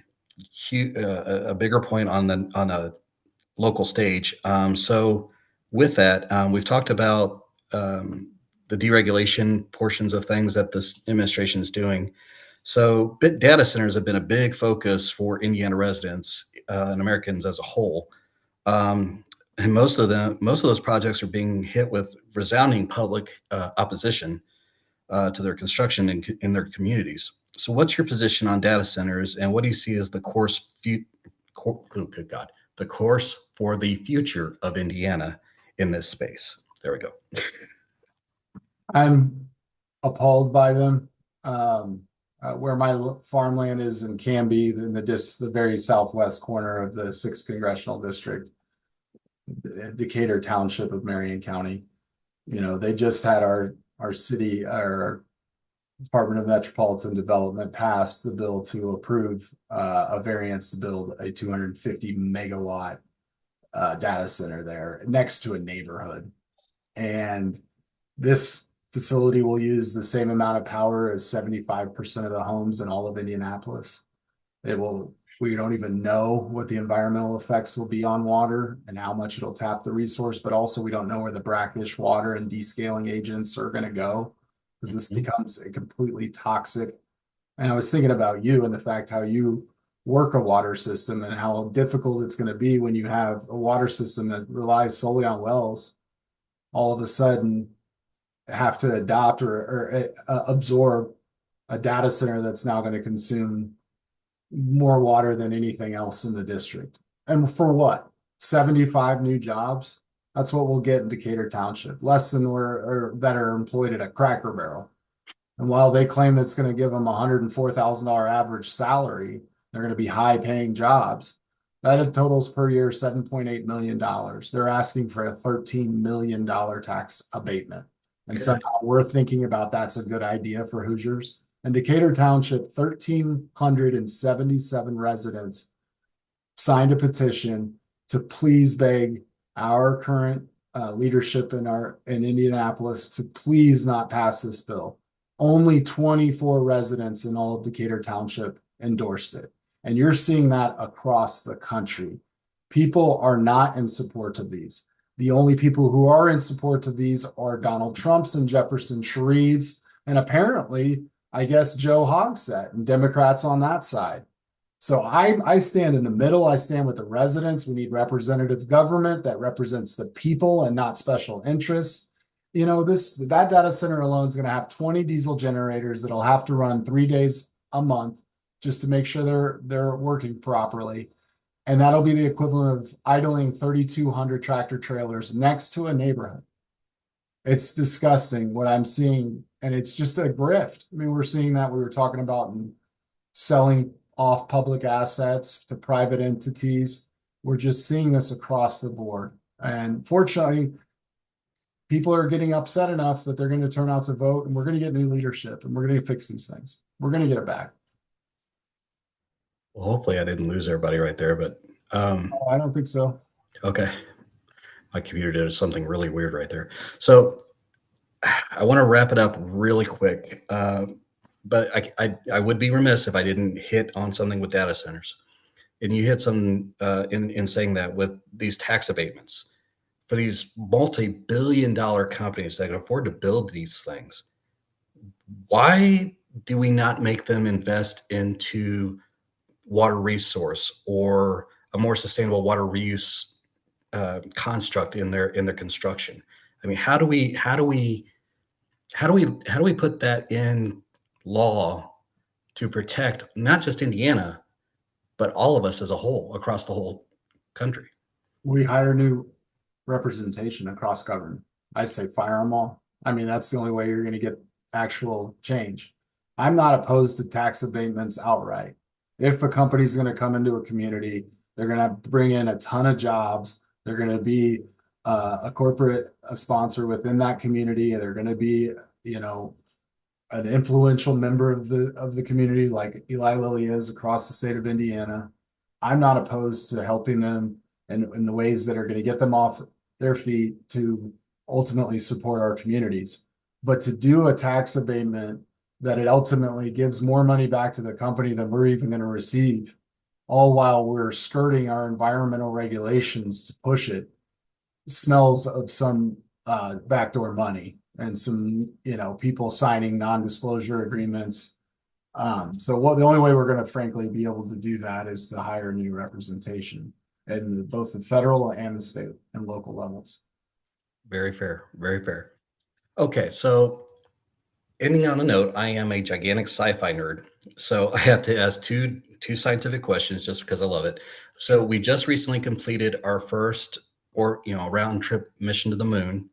bigger point on a local stage. So with that, we've talked about the deregulation portions of things that this administration is doing. So data centers have been a big focus for Indiana residents and Americans as a whole. And most of those projects are being hit with resounding public opposition to their construction in their communities. So what's your position on data centers, and what do you see as the course for the future of Indiana in this space? There we go. I'm appalled by them. Where my farmland is in Canby, in the very southwest corner of the 6th Congressional District, Decatur Township of Marion County. They just had our city, our Department of Metropolitan Development passed the bill to approve a variance to build a 250 megawatt data center there next to a neighborhood. And this facility will use the same amount of power as 75% of the homes in all of Indianapolis. We don't even know what the environmental effects will be on water and how much it'll tap the resource, but also we don't know where the brackish water and descaling agents are going to go, because this becomes a completely toxic. And I was thinking about you and the fact how you work a water system and how difficult it's going to be when you have a water system that relies solely on wells, all of a sudden have to adopt or absorb a data center that's now going to consume more water than anything else in the district. And for what? 75 new jobs? That's what we'll get in Decatur Township, less than that are employed at a Cracker Barrel. And while they claim that's going to give them $104,000 average salary, they're going to be high paying jobs. That totals per year $7.8 million. They're asking for a $13 million tax abatement. And somehow we're thinking about that's a good idea for Hoosiers. In Decatur Township, 1,377 residents signed a petition to please beg our current leadership in Indianapolis to please not pass this bill. Only 24 residents in all of Decatur Township endorsed it. And you're seeing that across the country. People are not in support of these. The only people who are in support of these are Donald Trump's and Jefferson Shreve's, and apparently, I guess, Joe Hogsett and Democrats on that side. So I stand in the middle. I stand with the residents. We need representative government that represents the people and not special interests. You know, that data center alone is going to have 20 diesel generators that'll have to run 3 days a month just to make sure they're working properly. And that'll be the equivalent of idling 3,200 tractor trailers next to a neighborhood. It's disgusting what I'm seeing, and it's just a grift. I mean, we're seeing that we were talking about in selling off public assets to private entities. We're just seeing this across the board. And fortunately, people are getting upset enough that they're going to turn out to vote, and we're going to get new leadership, and we're going to fix these things. We're going to get it back. Well, hopefully I didn't lose everybody right there, but I don't think so. okay. My computer did something really weird right there. So I want to wrap it up really quick, but I would be remiss if I didn't hit on something with data centers. And you hit some in saying that with these tax abatements for these multi-billion-dollar companies that can afford to build these things, why do we not make them invest into water resource or a more sustainable water reuse construct in their construction? I mean, how do we put that in law to protect not just Indiana, but all of us as a whole across the whole country? We hire new representation across government. I say fire them all. I mean, that's the only way you're going to get actual change. I'm not opposed to tax abatements outright. If a company is going to come into a community, they're going to bring in a ton of jobs. They're going to be a corporate sponsor within that community. They're going to be, you know, an influential member of the community like Eli Lilly is across the state of Indiana. I'm not opposed to helping them in the ways that are going to get them off their feet to ultimately support our communities. But to do a tax abatement that it ultimately gives more money back to the company than we're even going to receive, all while we're skirting our environmental regulations to push it, smells of some backdoor money and some, you know, people signing non-disclosure agreements. The only way we're going to frankly be able to do that is to hire new representation in both the federal and the state and local levels. Very fair. Very fair. Okay, so ending on a note, I am a gigantic sci-fi nerd, so I have to ask two scientific questions just because I love it. So we just recently completed our first, or round trip mission to the moon.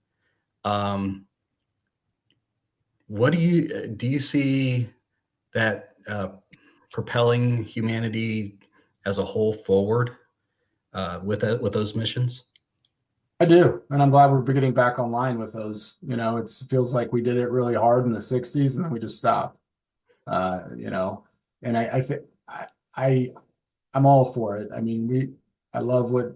What do you see that propelling humanity as a whole forward with those missions? I do, and I'm glad we're getting back online with those. You know, it feels like we did it really hard in the '60s and then we just stopped. You know, and I think I'm all for it. I mean, I love what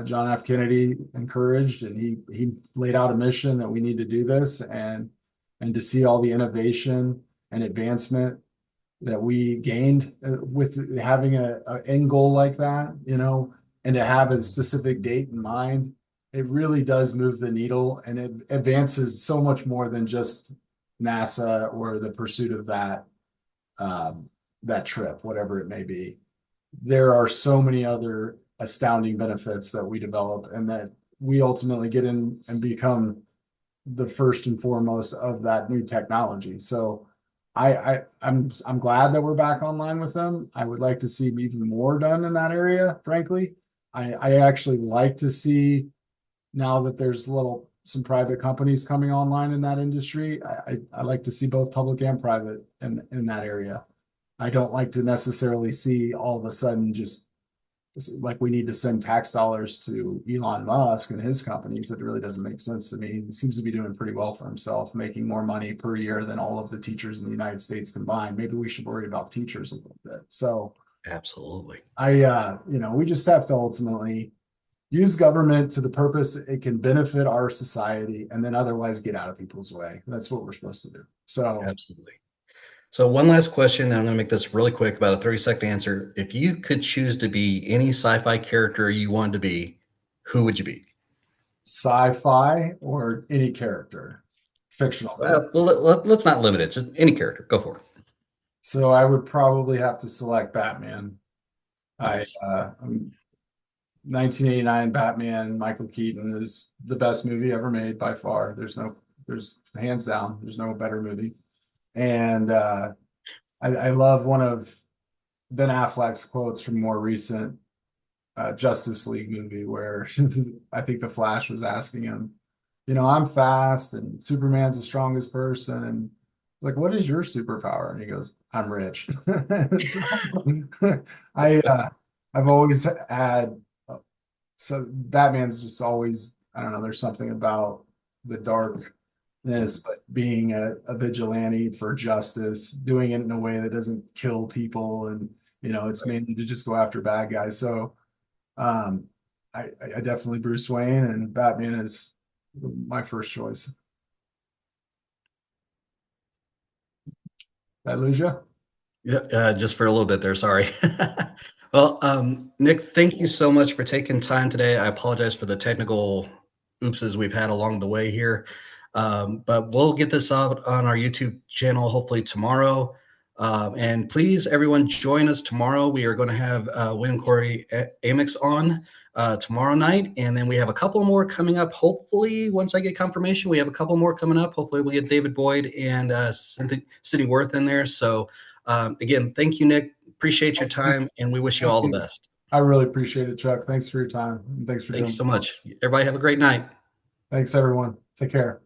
John F. Kennedy encouraged, and he laid out a mission that we need to do this, and to see all the innovation and advancement that we gained with having a end goal like that, you know, and to have a specific date in mind, it really does move the needle, and it advances so much more than just NASA or the pursuit of that trip, whatever it may be. There are so many other astounding benefits that we develop and that we ultimately get in and become the first and foremost of that new technology. So I'm glad that we're back online with them. I would like to see even more done in that area, frankly. I actually like to see now that there's some private companies coming online in that industry. I like to see both public and private in that area. I don't like to necessarily see all of a sudden just like we need to send tax dollars to Elon Musk and his companies. It really doesn't make sense to me. He seems to be doing pretty well for himself, making more money per year than all of the teachers in the United States combined. Maybe we should worry about teachers a little bit. So Absolutely. We just have to ultimately use government to the purpose it can benefit our society and then otherwise get out of people's way. That's what we're supposed to do. So Absolutely. So one last question, and I'm going to make this really quick, about a 30-second answer. If you could choose to be any sci-fi character you wanted to be, who would you be? sci-fi or any character, fictional character. Well, let's not limit it. Just any character. Go for it. So I would probably have to select Batman. Nice. I'm 1989 Batman, Michael Keaton is the best movie ever made by far. There's hands down, there's no better movie. And I love one of Ben Affleck's quotes from more recent Justice League movie where I think the Flash was asking him, I'm fast and Superman's the strongest person. And like, what is your superpower? And he goes, I'm rich. So, I've always had so Batman's just always, I don't know, there's something about the darkness, but being a vigilante for justice, doing it in a way that doesn't kill people, and it's mainly to just go after bad guys. So um I definitely Bruce Wayne, and Batman is my first choice. Did I lose you? Yeah, just for a little bit there. Sorry. Well, Nick, thank you so much for taking time today. I apologize for the technical oopses we've had along the way here, but we'll get this out on our YouTube channel hopefully tomorrow. And please, everyone, join us tomorrow. We are going to have William Corey Amix on tomorrow night, and then we have a couple more coming up. Hopefully, once I get confirmation, we have a couple more coming up. Hopefully, we'll get David Boyd and Cindy Worth in there. So, again, thank you, Nick. Appreciate your time, and we wish you Thank all the you. best. I really appreciate it, Chuck. Thanks for your time. And thanks for Thanks doing so it. much. Everybody have a great night. Thanks, everyone. Take care.